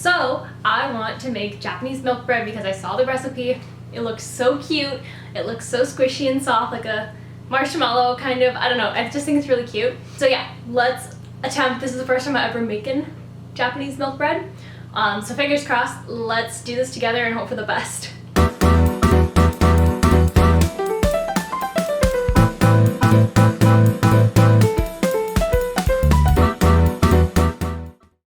So I want to make Japanese milk bread because I saw the recipe. It looks so cute. It looks so squishy and soft, like a marshmallow kind of. I don't know. I just think it's really cute. So yeah, let's attempt. This is the first time I've ever making Japanese milk bread. So fingers crossed. Let's do this together and hope for the best.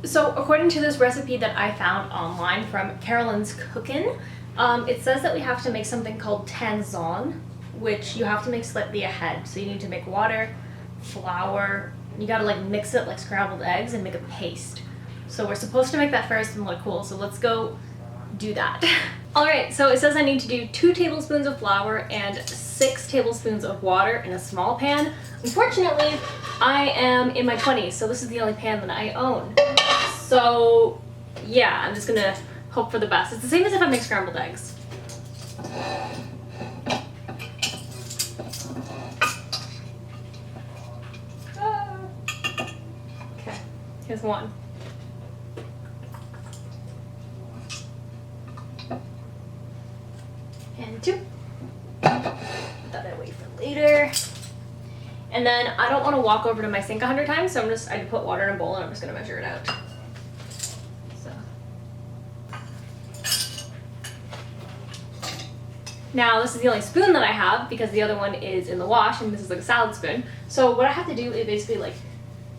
So according to this recipe that I found online from Carolyn's Cookin', it says that we have to make something called Tangzhong, which you have to make slightly ahead. So you need to make water, flour, you gotta like mix it like scrambled eggs and make a paste. So we're supposed to make that first and look cool, so let's go do that. Alright, so it says I need to do 2 tablespoons of flour and 6 tablespoons of water in a small pan. Unfortunately, I am in my 20s, so this is the only pan that I own. So yeah, I'm just gonna hope for the best. It's the same as if I make scrambled eggs. Okay, here's one. And 2. Put that away for later. And then I don't want to walk over to my sink 100 times, so I put water in a bowl and I'm just gonna measure it out. So. Now this is the only spoon that I have because the other one is in the wash and this is like a salad spoon. So what I have to do is basically like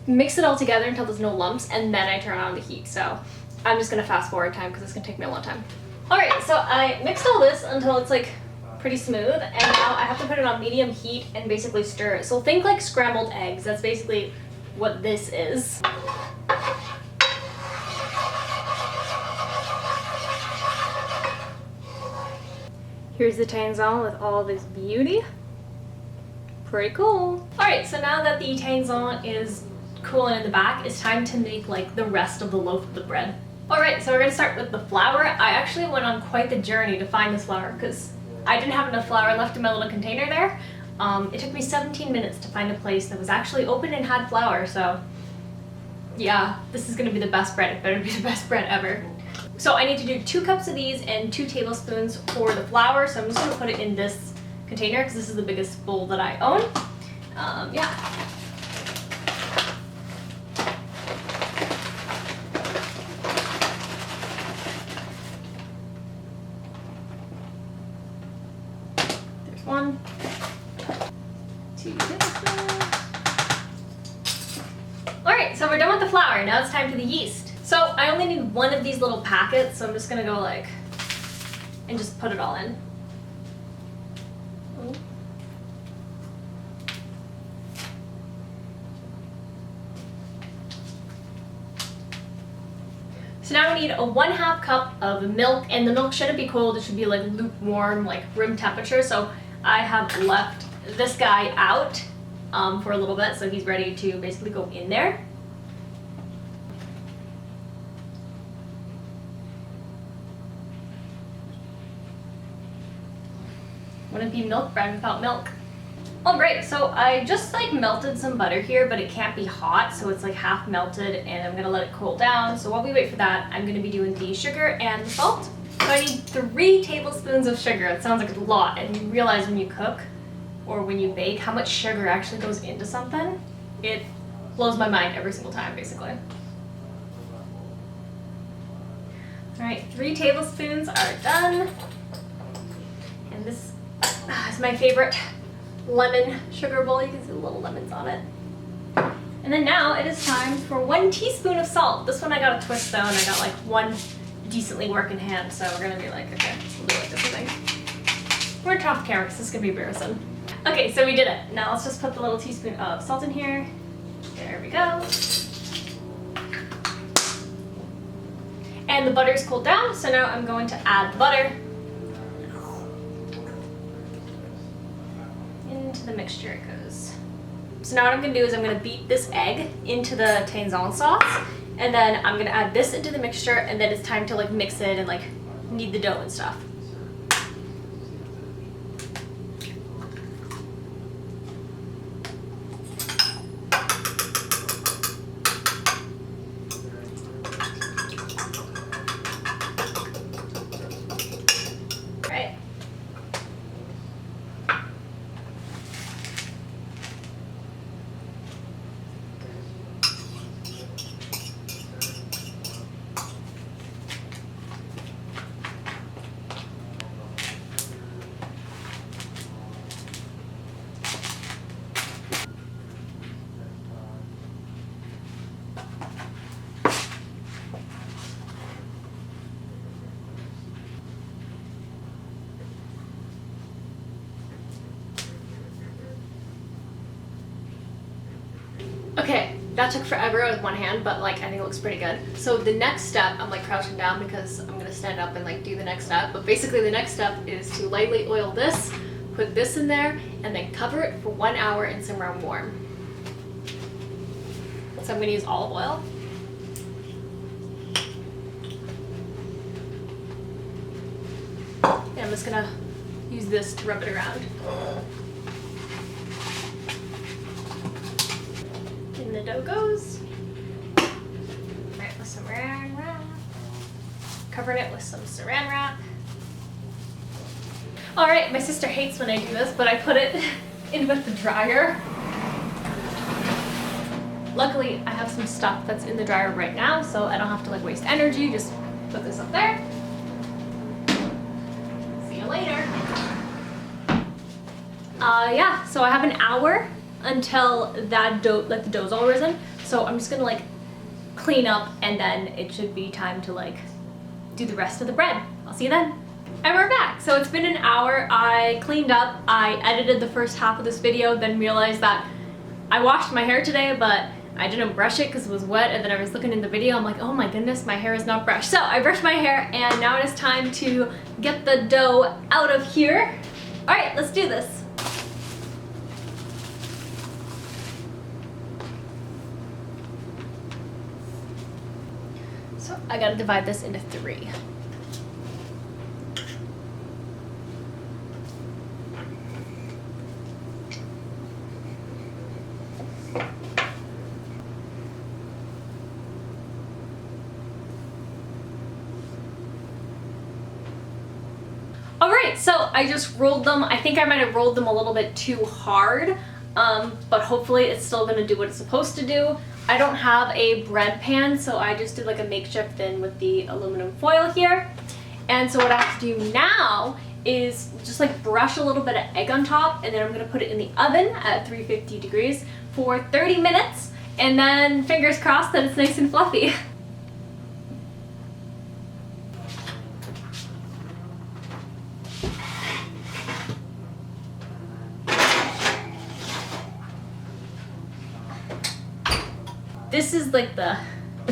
mix it all together until there's no lumps and then I turn on the heat. So I'm just gonna fast forward time because it's gonna take me a long time. Alright, so I mixed all this until it's like pretty smooth, and now I have to put it on medium heat and basically stir it. So think like scrambled eggs. That's basically what this is. Here's the Tangzhong with all this beauty. Pretty cool. Alright, so now that the Tangzhong is cooling in the back, it's time to make like the rest of the loaf of the bread. Alright, so we're gonna start with the flour. I actually went on quite the journey to find this flour because I didn't have enough flour left in my little container there. It took me 17 minutes to find a place that was actually open and had flour, so yeah, this is gonna be the best bread. It better be the best bread ever. So I need to do 2 cups of these and 2 tablespoons for the flour, so I'm just gonna put it in this container because this is the biggest bowl that I own. Yeah. There's 1, 2 tablespoons. Alright, so we're done with the flour. Now it's time for the yeast. So I only need 1 of these little packets, so I'm just gonna go like, and just put it all in. So now we need a 1/2 cup of milk, and the milk shouldn't be cold, it should be like lukewarm, like room temperature. So I have left this guy out for a little bit, so he's ready to basically go in there. Wouldn't be milk bread without milk. Alright, so I just like melted some butter here, but it can't be hot, so it's like half melted, and I'm gonna let it cool down. So while we wait for that, I'm gonna be doing the sugar and the salt. So I need 3 tablespoons of sugar. It sounds like a lot, and you realize when you cook or when you bake how much sugar actually goes into something. It blows my mind every single time, basically. Alright, 3 tablespoons are done. And this is my favorite lemon sugar bowl. You can see the little lemons on it. And then now it is time for 1 teaspoon of salt. This one I got a twist though, and I got like 1 decently working hand, so we're gonna be like, okay, we'll do it like this, I think. We're off camera, because this is gonna be embarrassing. Okay, so we did it. Now let's just put the little teaspoon of salt in here. There we go. And the butter's cooled down, so now I'm going to add the butter into the mixture it goes. So now what I'm gonna do is I'm gonna beat this egg into the Tangzhong sauce, and then I'm gonna add this into the mixture, and then it's time to like mix it and like knead the dough and stuff. Okay, that took forever with one hand, but like I think it looks pretty good. So the next step, I'm like crouching down because I'm gonna stand up and like do the next step. But basically the next step is to lightly oil this, put this in there, and then cover it for 1 hour and simmer on warm. So I'm gonna use olive oil. And I'm just gonna use this to rub it around. In the dough goes. Alright, with some saran wrap. Covering it with some saran wrap. Alright, my sister hates when I do this, but I put it in with the dryer. Luckily, I have some stuff that's in the dryer right now, so I don't have to like waste energy. Just put this up there. See you later. Yeah, so I have an hour until that dough, like the dough's all risen. So I'm just gonna like clean up, and then it should be time to like do the rest of the bread. I'll see you then. And we're back. So it's been an hour. I cleaned up, I edited the first half of this video, then realized that I washed my hair today, but I didn't brush it because it was wet, and then I was looking in the video, I'm like, oh my goodness, my hair is not brushed. So I brushed my hair, and now it is time to get the dough out of here. All right, let's do this. So I gotta divide this into 3. Alright, so I just rolled them. I think I might have rolled them a little bit too hard, but hopefully it's still gonna do what it's supposed to do. I don't have a bread pan, so I just did like a makeshift thing with the aluminum foil here. And so what I have to do now is just like brush a little bit of egg on top, and then I'm gonna put it in the oven at 350 degrees for 30 minutes, and then fingers crossed that it's nice and fluffy. This is like the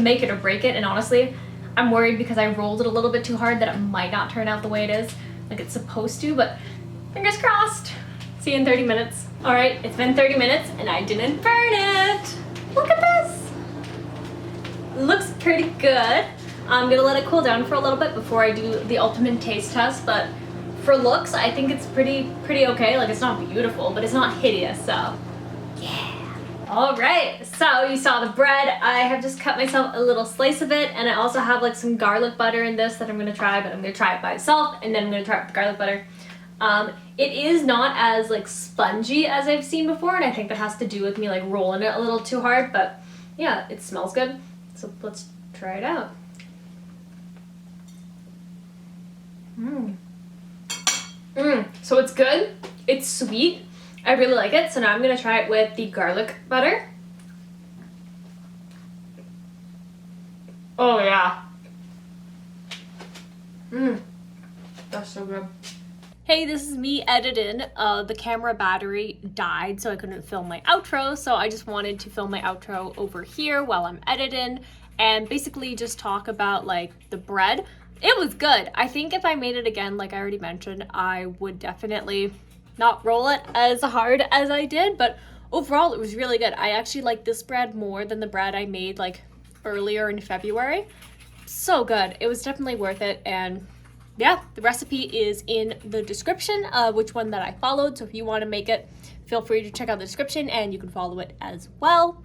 make it or break it, and honestly, I'm worried because I rolled it a little bit too hard that it might not turn out the way it is, like it's supposed to, but fingers crossed. See you in 30 minutes. All right, it's been 30 minutes and I didn't burn it. Look at this. Looks pretty good. I'm gonna let it cool down for a little bit before I do the ultimate taste test, but for looks, I think it's pretty okay. Like it's not beautiful, but it's not hideous, so yeah. All right, so you saw the bread. I have just cut myself a little slice of it, and I also have like some garlic butter in this that I'm gonna try, but I'm gonna try it by itself, and then I'm gonna try it with garlic butter. It is not as like spongy as I've seen before, and I think that has to do with me like rolling it a little too hard, but yeah, it smells good. So let's try it out. So it's good, it's sweet. I really like it, so now I'm gonna try it with the garlic butter. Oh yeah. That's so good. Hey, this is me editing. The camera battery died, so I couldn't film my outro, so I just wanted to film my outro over here while I'm editing and basically just talk about like the bread. It was good. I think if I made it again, like I already mentioned, I would definitely not roll it as hard as I did, but overall it was really good. I actually like this bread more than the bread I made like earlier in February. So good. It was definitely worth it, and yeah, the recipe is in the description, which one that I followed, so if you want to make it, feel free to check out the description and you can follow it as well.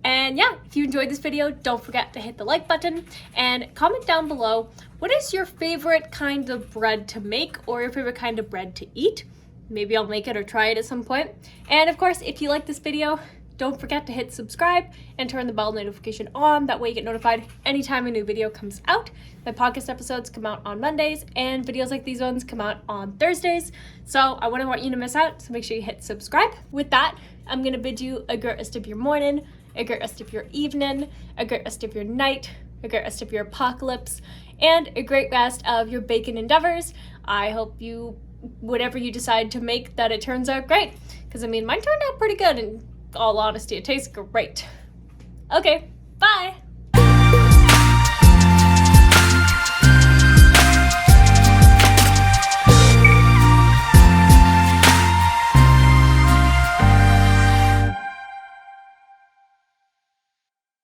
And yeah, if you enjoyed this video, don't forget to hit the like button and comment down below, what is your favorite kind of bread to make or your favorite kind of bread to eat? Maybe I'll make it or try it at some point. And of course, if you like this video, don't forget to hit subscribe and turn the bell notification on. That way you get notified anytime a new video comes out. My podcast episodes come out on Mondays and videos like these ones come out on Thursdays. So I wouldn't want you to miss out, so make sure you hit subscribe. With that, I'm gonna bid you a great rest of your morning, a great rest of your evening, a great rest of your night, a great rest of your apocalypse, and a great rest of your baking endeavors. I hope you, whatever you decide to make, that it turns out great. Because I mean, mine turned out pretty good, in all honesty. It tastes great. Okay, bye!